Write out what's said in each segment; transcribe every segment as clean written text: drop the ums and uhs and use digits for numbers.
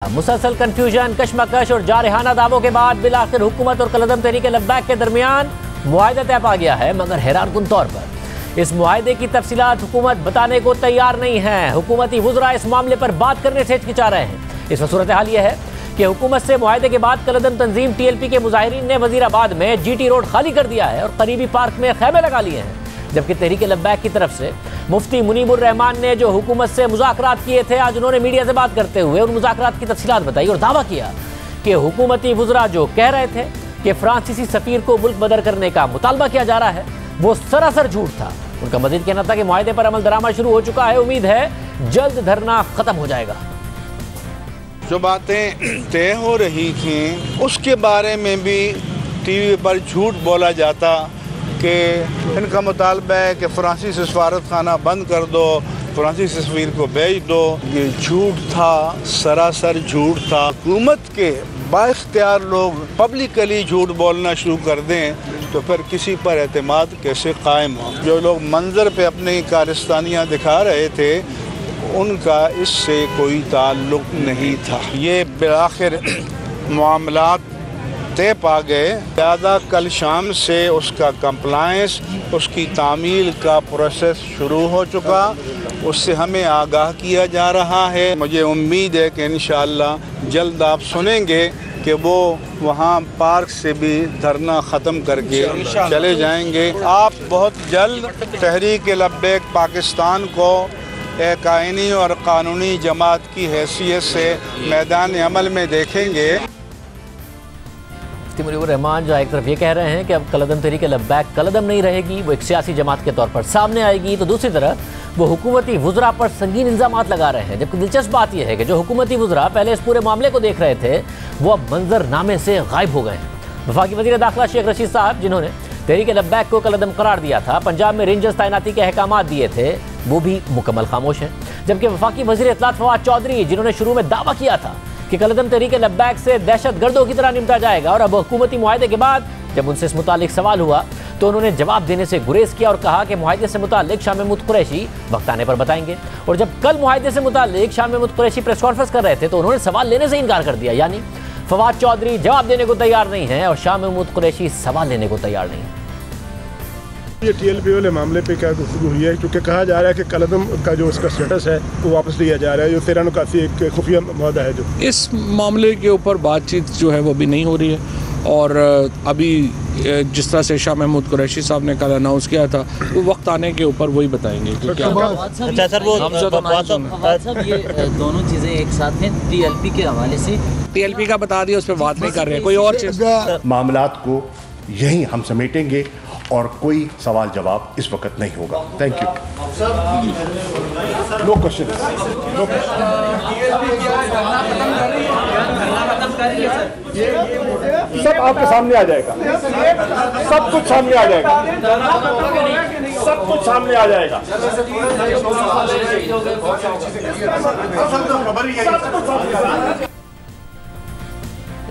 मुसलसल कंफ्यूजन, कशमकश और जारहाना दावों के बाद बिलाखिर हुकूमत और कलदम तहरीक लब्बैक के दरमियान मुआहदा तय पा गया है, मगर हैरानकुन तौर पर इस मुआहदे की तफसीलात हुकूमत बताने को तैयार नहीं है। हुकूमती वुज़रा इस मामले पर बात करने से हिचकिचा रहे हैं। इस वक्त सूरत हाल यह है कि हुकूमत से मुआहदे के बाद कलदम तंजीम TLP के मुजाहिरीन ने वजीराबाद में GT रोड खाली कर दिया है और करीबी पार्क में खैमे लगा लिए हैं, जबकि तहरीक लब्बैक की तरफ से मुफ्ती मुनीबुर रहमान ने जो हुकूमत से मुज़ाकरात किए थे, आज उन्होंने मीडिया से बात करते हुए उन मुज़ाकरात की तफसीलात बताई और दावा किया कि हुकूमती वुज़रा जो कह रहे थे कि फ्रांसीसी सफ़ीर को मुल्क बदर करने का मुतालबा किया जा रहा है, वो सरासर झूठ था। उनका मज़ीद कहना था कि मुआहदे पर अमल दरामद शुरू हो चुका है, उम्मीद है जल्द धरना ख़त्म हो जाएगा। जो बातें तय हो रही थीं उसके बारे में भी TV पर झूठ बोला जाता कि इनका मुतालबा है कि फ्रांसीसी सफारत खाना बंद कर दो, फ्रांसीसी सफीर को भेज दो। ये झूठ था, सरासर झूठ था। हुकूमत के बाइख्तियार लोग पब्लिकली झूठ बोलना शुरू कर दें तो फिर किसी पर एतमाद कैसे कायम हो। जो लोग मंजर पे अपनी कारस्तानियाँ दिखा रहे थे उनका इससे कोई ताल्लुक नहीं था। ये बिलाखिर मामलात तय पा गए। ज़्यादा कल शाम से उसका कंप्लायंस, उसकी तामील का प्रोसेस शुरू हो चुका, उससे हमें आगाह किया जा रहा है। मुझे उम्मीद है कि इंशाअल्लाह जल्द आप सुनेंगे कि वो वहाँ पार्क से भी धरना ख़त्म करके चले जाएंगे। आप बहुत जल्द तहरीक लब्बैक पाकिस्तान को एक आइनी और कानूनी जमात की हैसियत से मैदान अमल में देखेंगे। मुनीबुर रहमान जो एक तरफ ये कह रहे हैं कि अब कलदम तहरीक लब्बैक कलदम नहीं रहेगी, वो एक सियासी जमात के तौर पर सामने आएगी, तो दूसरी तरफ वो हुकूमती वुज़रा पर संगीन इल्ज़ामात लगा रहे हैं। जबकि दिलचस्प बात यह है कि जो हुकूमती वुज़रा पहले इस पूरे मामले को देख रहे थे वो अब मंजरनामे से गायब हो गए हैं। वफाकी वज़ीर दाखिला शेख रशीद साहब, जिन्होंने तहरीक लब्बैक को कलदम करार दिया था, पंजाब में रेंजर्स तैनाती के अहकाम दिए थे, वो भी मुकम्मल खामोश हैं। जबकि वफाकी वज़ीर इत्तलात फवाद चौधरी, जिन्होंने शुरू में दावा किया था कि कलदम तहरीक लब्बैक से दहशत गर्दों की तरह निपटा जाएगा, और अब हुकूमती मुआहदे के बाद जब उनसे इस मुतालिक सवाल हुआ तो उन्होंने जवाब देने से गुरेज किया और कहा कि मुआहदे से मुतालिक शाह महमूद कुरैशी वक्त आने पर बताएंगे। और जब कल मुआहदे से मुतालिक शाह महमूद कुरैशी प्रेस कॉन्फ्रेंस कर रहे थे तो उन्होंने सवाल लेने से इनकार कर दिया। यानी फवाद चौधरी जवाब देने को तैयार नहीं है और शाह महमूद कुरैशी सवाल लेने को तैयार नहीं है। ये TLP वाले मामले पे क्या गुफ्तगू हुई है, क्योंकि कहा जा रहा है कि कलदम का जो उसका स्टेटस है वो वापस लिया जा रहा है, जो 13 काफ़ी एक खुफिया मुआहदा है। जो इस मामले के ऊपर बातचीत जो है वो भी नहीं हो रही है, और अभी जिस तरह से शाह महमूद कुरैशी साहब ने कल अनाउंस किया था वो वक्त आने के ऊपर वही बताएंगे कि क्या। अच्छा सर, वो ये दोनों चीज़ें एक साथ हैं TLP के हवाले से। TLP का बता दिया, उस पर बात नहीं कर रहे हैं, कोई और चीज़। मामलात को यहीं हम समेटेंगे और कोई सवाल जवाब इस वक्त नहीं होगा। Thank you. No question. सब आपके सामने आ जाएगा, सब कुछ सामने आ जाएगा, सब कुछ सामने आ जाएगा।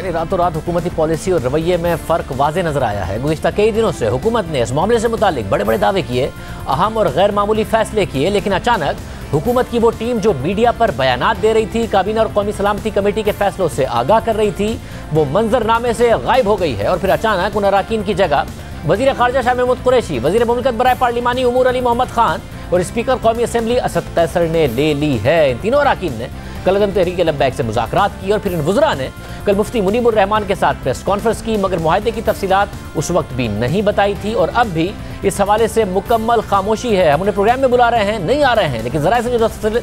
रातों रात हुकूमती पॉलिसी और रवैये में फ़र्क वाज़े नज़र आया है। गुज़िश्ता कई दिनों से हुकूमत ने इस मामले से मुतालिक बड़े बड़े दावे किए, अहम और गैर मामूली फैसले किए, लेकिन अचानक हुकूमत की वो टीम जो मीडिया पर बयानात दे रही थी, काबीना और कौमी सलामती कमेटी के फैसलों से आगाह कर रही थी, वो मंजरनामे से गायब हो गई है। और फिर अचानक उन अराकीन की जगह वज़ीर ख़ारजा शाह महमूद कुरैशी, वज़ीर मुमलिकत बराए पार्लिमानी उमूर अली मोहम्मद खान और स्पीकर कौमी असम्बली असद कैसर ने ले ली है। इन तीनों अराकीन ने कलदम तहरीक लब्बैक से मुज़ाकरात की और फिर इन वुज़रा ने कल मुफ्ती मुनीबुर रहमान के साथ प्रेस कॉन्फ्रेंस की, मगर मुआहदे की तफसीलात उस वक्त भी नहीं बताई थी और अब भी इस हवाले से मुकम्मल खामोशी है। हम उन्हें प्रोग्राम में बुला रहे हैं, नहीं आ रहे हैं, लेकिन ज़रा से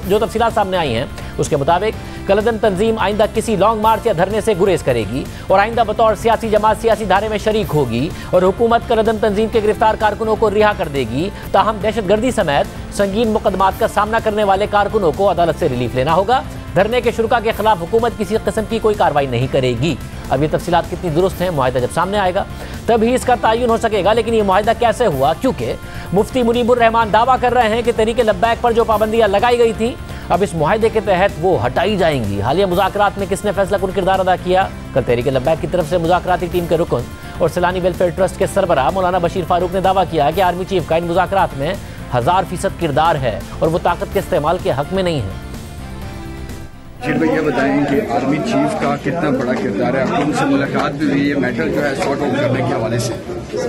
जो तफसीलात सामने आई हैं उसके मुताबिक कलदम तंजीम आइंदा किसी लॉन्ग मार्च या धरने से गुरेज करेगी और आइंदा बतौर सियासी जमात सियासी धारे में शरीक होगी और हुकूमत कलदम तंजीम के गिरफ्तार कारकुनों को रिहा कर देगी। ताहम दहशतगर्दी समेत संगीन मुकदमात का सामना करने वाले कारकुनों को अदालत से रिलीफ लेना होगा। धरने के शुरुका के खिलाफ हुकूमत किसी किस्म की कोई कार्रवाई नहीं करेगी। अब ये तफसीलात कितनी दुरुस्त हैं, मुआहदा जब सामने आएगा तभी इसका तयन हो सकेगा। लेकिन ये मुआहदा कैसे हुआ, क्योंकि मुफ्ती मुनीबुर रहमान दावा कर रहे हैं कि तहरीक लब्बैक पर जो पाबंदियाँ लगाई गई थी अब इस मुआहदे के तहत वो हटाई जाएंगी। हालिया मुज़ाकरात में किसने फैसला कुन किरदार अदा किया? कल तहरीक लब्बैक की तरफ से मुज़ाकराती टीम के रुकन और सैलानी वेलफेयर ट्रस्ट के सरबराह मौलाना बशीर फारूक ने दावा किया कि आर्मी चीफ का इन मुज़ाकरात में 1000% किरदार है और वो ताकत के इस्तेमाल के हक में नहीं है। शेर भाई ये बताएं कि आर्मी चीफ का कितना बड़ा किरदार है, आपको उनसे मुलाकात भी हुई है मैटर जो है सॉर्ट आउट करने के हवाले से?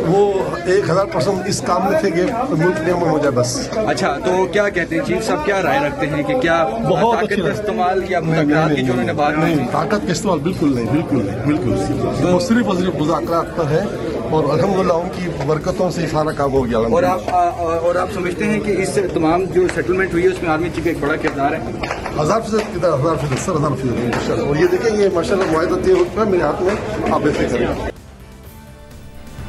वो 1000% इस काम में थे कि मुल्क नियमन हो जाए बस। अच्छा, तो क्या कहते हैं चीफ साहब, क्या राय रखते हैं कि क्या ताकत का इस्तेमाल या मुज़ाकरात की जो उन्होंने बात की? ताकत का इस्तेमाल बिल्कुल नहीं, बिल्कुल वो सिर्फ और सिर्फ मुज़ाकरात पर है और अल्हम्दुलिल्लाह उनकी बरकतों से सारा काम हो गया। और आप समझते हैं कि इस तमाम जो सेटलमेंट हुई है उसमें आर्मी चीफ एक बड़ा किरदार है? 1000% सर, 1000%। और ये देखेंगे माशाल्लाह मुआहदा तय हो चुका है मेरे हाथ में, आप ऐसे करें।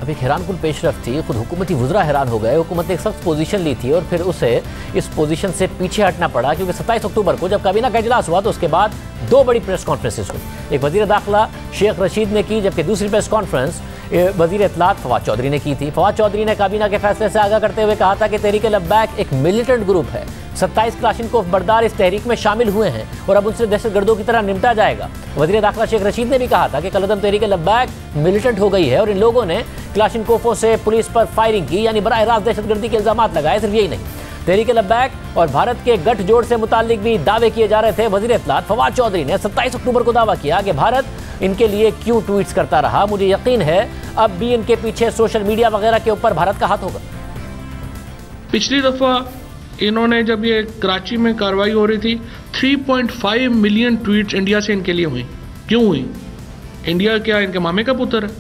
अभी हैरानकुन पेशरफ थी, खुद हुकूमती वुज़रा हैरान हो गए। हुकूमत ने एक सख्त पोजीशन ली थी और फिर उसे इस पोजीशन से पीछे हटना पड़ा, क्योंकि 27 अक्टूबर को जब काबीना का इजलास हुआ तो उसके बाद 2 बड़ी प्रेस कॉन्फ्रेंसेस हुई। एक वज़ीर दाखिला शेख रशीद ने की, जबकि दूसरी प्रेस कॉन्फ्रेंस वज़ीर इत्तलात फवाद चौधरी ने की थी। फवाद चौधरी ने काबीना के फैसले से आगाह करते हुए कहा था कि तहरीक लब्बैक एक मिलिटेंट ग्रुप है, 27 क्लाशिनकोव बरदार इस तहरीक में शामिल हुए हैं और अब उनसे दहशतगर्दों की तरह निपटा जाएगा। वज़ीर दाखिला शेख रशीद ने भी कहा था कि कलअदम तहरीक लब्बैक मिलिटेंट हो गई है और इन लोगों ने क्लाशिनकोवों से पुलिस पर फायरिंग की, यानी बराह रास्त दहशतगर्दी के इल्जाम लगाए। सिर्फ यही नहीं, तहरीक लब्बैक और भारत के गठजोड़ से मुताल्लिक भी दावे किए जा रहे थे। वज़ीर इत्तलात फवाद चौधरी ने 27 अक्टूबर को दावा किया कि भारत इनके लिए क्यों ट्वीट्स करता रहा, मुझे यकीन है अब भी इनके पीछे सोशल मीडिया वगैरह के ऊपर भारत का हाथ होगा। पिछली दफा इन्होंने जब ये कराची में कार्रवाई हो रही थी 3.5 मिलियन ट्वीट्स इंडिया से इनके लिए हुई। क्यों हुई? इंडिया क्या इनके मामे का पुत्र है?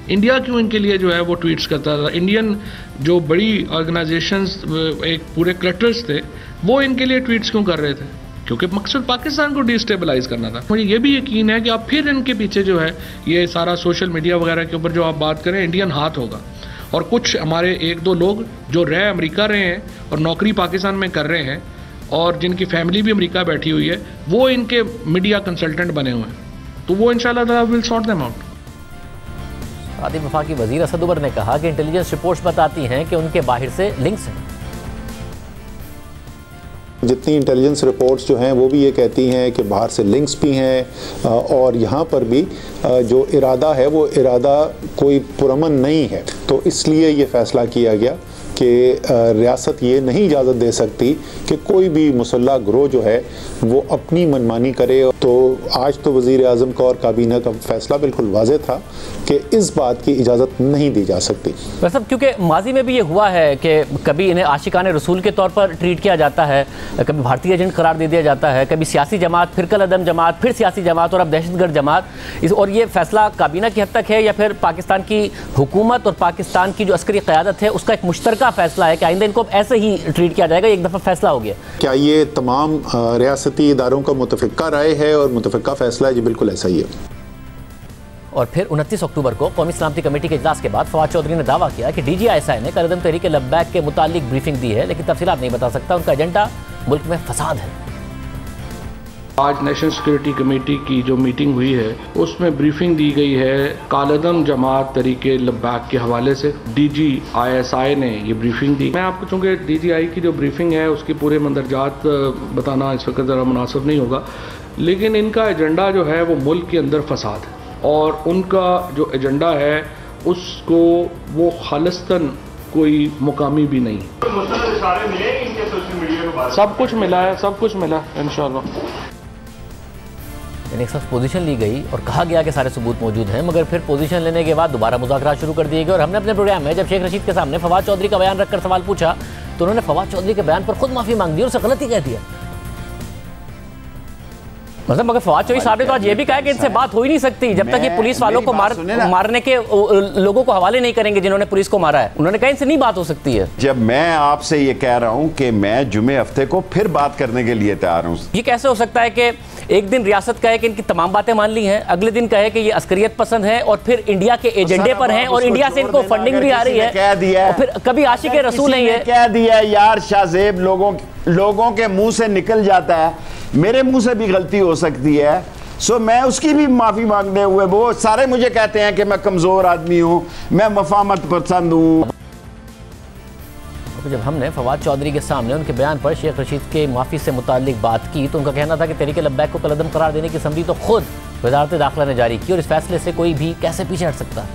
इंडिया क्यों इनके लिए जो है वो ट्वीट्स करता था? इंडियन जो बड़ी ऑर्गेनाइजेशंस एक पूरे क्लटर्स थे वो इनके लिए ट्वीट्स क्यों कर रहे थे? क्योंकि मकसद पाकिस्तान को डिस्टेबलाइज करना था। मुझे ये भी यकीन है कि अब फिर इनके पीछे जो है ये सारा सोशल मीडिया वगैरह के ऊपर जो आप बात करें इंडियन हाथ होगा। और कुछ हमारे 1-2 लोग जो रह अमेरिका रहे हैं और नौकरी पाकिस्तान में कर रहे हैं और जिनकी फैमिली भी अमेरिका बैठी हुई है, वो इनके मीडिया कंसल्टेंट बने हुए हैं, तो वो इंशाल्लाह विल सॉर्ट देम आउट। आदि वफाकी वजीर असद उमर ने कहा कि इंटेलिजेंस रिपोर्ट्स बताती हैं कि उनके बाहर से लिंक्स हैं। जितनी इंटेलिजेंस रिपोर्ट्स जो हैं वो भी ये कहती हैं कि बाहर से लिंक्स भी हैं और यहाँ पर भी जो इरादा है वो इरादा कोई पुरअमन नहीं है। तो इसलिए ये फ़ैसला किया गया कि रियासत ये नहीं इजाज़त दे सकती कि कोई भी मुसल्लह गिरोह जो है वो अपनी मनमानी करे। तो आज तो वज़ीर आज़म का और काबीना का फ़ैसला बिल्कुल वाज़ेह था कि इस बात की इजाज़त नहीं दी जा सकती। वैसे क्योंकि माजी में भी ये हुआ है कि कभी इन्हें आशिकाने रसूल के तौर पर ट्रीट किया जाता है, कभी भारतीय एजेंट करार दे दिया जाता है, कभी सियासी जमात, फिर कलअदम जमात, फिर सियासी जमात और अब दहशतगर्द जमात। और ये फ़ैसला काबीना की हद तक है या फिर पाकिस्तान की हुकूमत और पाकिस्तान की जो अस्करी क़यादत है उसका एक मुश्तरका फैसला है कि आइंदा इनको ऐसे ही ट्रीट किया जाएगा? एक दफ़ा फैसला हो गया। क्या ये तमाम रियासती इदारों का मुतफ़िक़ा राय है और मुतफ़िक़ा फ़ैसला है? जी बिल्कुल ऐसा ही है। और फिर 29 अक्टूबर को कौमी सलामती कमेटी के इजलास के बाद फवाद चौधरी ने दावा किया कि DGISI ने कलअदम तहरीक लब्बैक के मुतालिक ब्रीफिंग दी है, लेकिन तफसीलात नहीं बता सकता। उनका एजेंडा मुल्क में फसाद है। आज नेशनल सिक्योरिटी कमेटी की जो मीटिंग हुई है उसमें ब्रीफिंग दी गई है कालअदम जमात तहरीक लब्बैक के हवाले से। DGISI ने ये ब्रीफिंग दी। मैं आपको चूँकि DGI की जो ब्रीफिंग है उसकी पूरे मंदरजात बताना इस वक्त ज़रा मुनासिब नहीं होगा, लेकिन इनका एजेंडा जो है वो मुल्क के अंदर फसाद है और उनका जो एजेंडा है उसको वो खालिस्तन कोई मुकामी भी नहीं। सब कुछ मिला है, सब कुछ मिला इंशाल्लाह। एक सख्त पोजीशन ली गई और कहा गया कि सारे सबूत मौजूद हैं, मगर फिर पोजीशन लेने के बाद दोबारा मुज़ाकरात शुरू कर दिए गए। और हमने अपने प्रोग्राम में जब शेख रशीद के सामने फवाद चौधरी का बयान रखकर सवाल पूछा तो उन्होंने फवाद चौधरी के बयान पर खुद माफ़ी मांग दी और उसे गलती कह दिया। मतलब मगर फवाद चौधरी साहब ने तो आज ये भी कहा कि इनसे बात हो ही नहीं सकती जब तक ये पुलिस वालों को मारने के लोगों को हवाले नहीं करेंगे जिन्होंने पुलिस को मारा है। उन्होंने कहा इनसे नहीं बात हो सकती है। जब मैं आपसे ये कह रहा हूं कि मैं जुमे हफ्ते को फिर बात करने के लिए तैयार हूं। ये कैसे हो सकता है कि एक दिन रियासत कहे कि इनकी तमाम बातें मान ली हैं, अगले दिन कहे कि ये अस्करियत पसंद है और फिर इंडिया के एजेंडे पर हैं और इंडिया से इनको फंडिंग भी आ रही है, कह दिया, और फिर कभी आशिक रसूल नहीं है, कह दिया यार शाहजेब। लोगों के मुंह से निकल जाता है, मेरे मुंह से भी गलती हो सकती है। सो मैं उसकी भी माफी मांगने हुए, वो सारे मुझे कहते हैं कि मैं कमजोर आदमी हूं, मैं मफामत पसंद हूं। जब हमने फवाद चौधरी के सामने उनके बयान पर शेख रशीद के माफ़ी से मुताल्लिक बात की तो उनका कहना था कि तहरीक लब्बैक को कलअदम करार देने की समझी तो खुद वज़ारत दाखिला ने जारी की और इस फैसले से कोई भी कैसे पीछे हट सकता।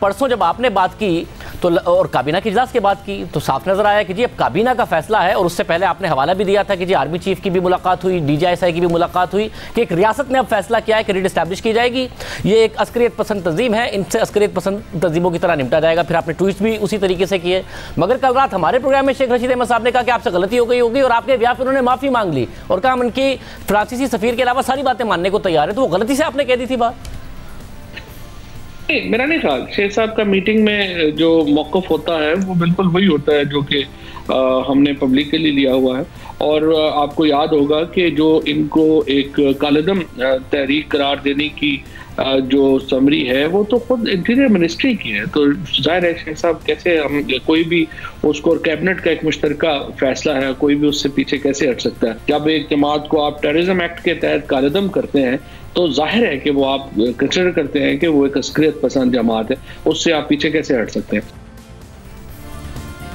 परसों जब आपने बात की तो और काबीना की इजलास की बात की तो साफ नजर आया कि जी अब काबीना का फैसला है, और उससे पहले आपने हवाला भी दिया था कि जी आर्मी चीफ की भी मुलाकात हुई, DGSI की भी मुलाकात हुई कि एक रियासत ने अब फैसला किया है कि रीड एस्टैब्लिश की जाएगी, ये एक अस्करियत पसंद तंजीम है, इनसे अस्करियत पसंद तंजीमों की तरह निपटा जाएगा। फिर आपने ट्वीट्स भी उसी तरीके से किए, मगर कल रात हमारे प्रोग्राम में शेख रशीद अहमद साहब ने कहा कि आपसे गलती हो गई होगी, और आपके ब्याह पर उन्होंने माफी मांग ली और कहा हम उनकी फ्रांसीसी सफीर के अलावा सारी बातें मानने को तैयार है। तो वो गलती से आपने कह दी थी बात? मेरा नहीं ख्याल। शेख साहब का मीटिंग में जो मौक़िफ़ होता है वो बिल्कुल वही होता है जो कि हमने पब्लिकली लिया हुआ है। और आपको याद होगा कि जो इनको एक कालदम तहरीक करार देने की जो समरी है वो तो खुद इंटीरियर मिनिस्ट्री की है। तो जाहिर है शेख साहब कैसे हम कोई भी उसको, कैबिनेट का एक मुश्तरका फैसला है, कोई भी उससे पीछे कैसे हट सकता है। जब एक जमात को आप टेररिज्म एक्ट के तहत कालदम करते हैं तो जाहिर है कि वो आप कंसिडर करते हैं कि वो एक अस्करियत पसंद जमात है, उससे आप पीछे कैसे हट सकते हैं।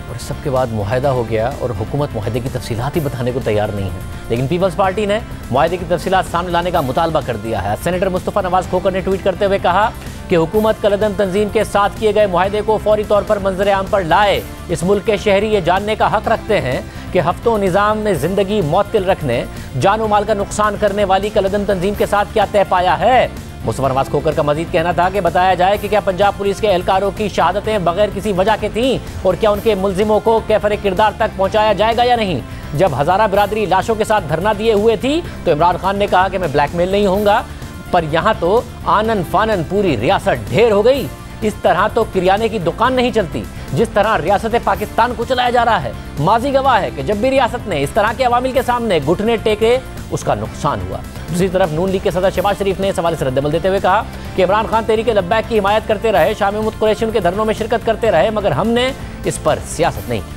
और सबके बाद मुआहदा हो गया और हुकूमत मुआहदे की तफसीलात ही बताने को तैयार नहीं है, लेकिन पीपल्स पार्टी ने मुआहदे की तफसीलात सामने लाने का मुतालबा कर दिया है। सेनेटर मुस्तफ़ा नवाज खोकर ने ट्वीट करते हुए कहा कि हुकूमत कलदम तंजीम के साथ किए गए मुआहदे को फौरी तौर पर मंजर आम पर लाए। इस मुल्क के शहरी ये जानने का हक रखते हैं कि हफ्तों निज़ाम में ज़िंदगी मौतिल रखने, जान माल का नुकसान करने वाली कलदम तंजीम के साथ क्या तय पाया है। मुस्तफ़ा नवाज खोकर का मजीद कहना था कि बताया जाए कि क्या पंजाब पुलिस के एहलकारों की शहादतें बगैर किसी वजह के थीं, और क्या उनके मुलजिमों को कैफर किरदार तक पहुँचाया जाएगा या नहीं। जब हज़ारा बिरादरी लाशों के साथ धरना दिए हुए थी तो इमरान खान ने कहा कि मैं ब्लैकमेल नहीं होऊंगा, पर यहाँ तो आनन फानन पूरी रियासत ढेर हो गई। इस तरह तो किरियाने की दुकान नहीं चलती जिस तरह रियासत पाकिस्तान को चलाया जा रहा है। माजी गवाह है कि जब भी रियासत ने इस तरह के अवामिल के सामने घुटने टेके उसका नुकसान हुआ। दूसरी तरफ नून लीग के सदर शहबाज शरीफ ने इस हवाले से रद्दमल देते हुए कहा कि इमरान खान तहरीक लब्बैक की हिमायत करते रहे, शाह महमूद कुरैशी उनके धरनों में शिरकत करते रहे, मगर हमने इस पर सियासत नहीं की।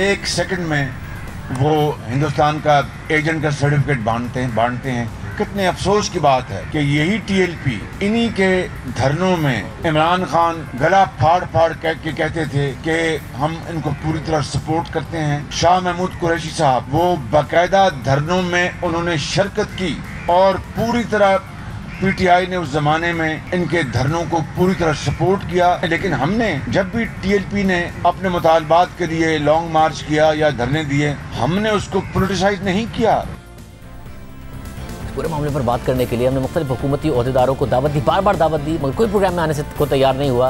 एक सेकंड में वो हिंदुस्तान का एजेंट का सर्टिफिकेट बांटते हैं। कितने अफसोस की बात है कि यही TLP इन्हीं के धरनों में इमरान खान गला फाड़ फाड़ के कहते थे कि हम इनको पूरी तरह सपोर्ट करते हैं। शाह महमूद कुरैशी साहब वो बाकायदा धरनों में उन्होंने शिरकत की और पूरी तरह PTI ने उस जमाने में इनके धरनों को पूरी तरह सपोर्ट किया। लेकिन हमने जब भी TLP ने अपने मुतालबात के लिए लॉन्ग मार्च किया या धरने दिए, हमने उसको पोलिटिसाइज नहीं किया। पूरे मामले पर बात करने के लिए हमने मुख्तलिफ हुकूमती ओहदेदारों को दावत दी, बार बार दावत दी, मगर कोई प्रोग्राम में आने से को तैयार नहीं हुआ।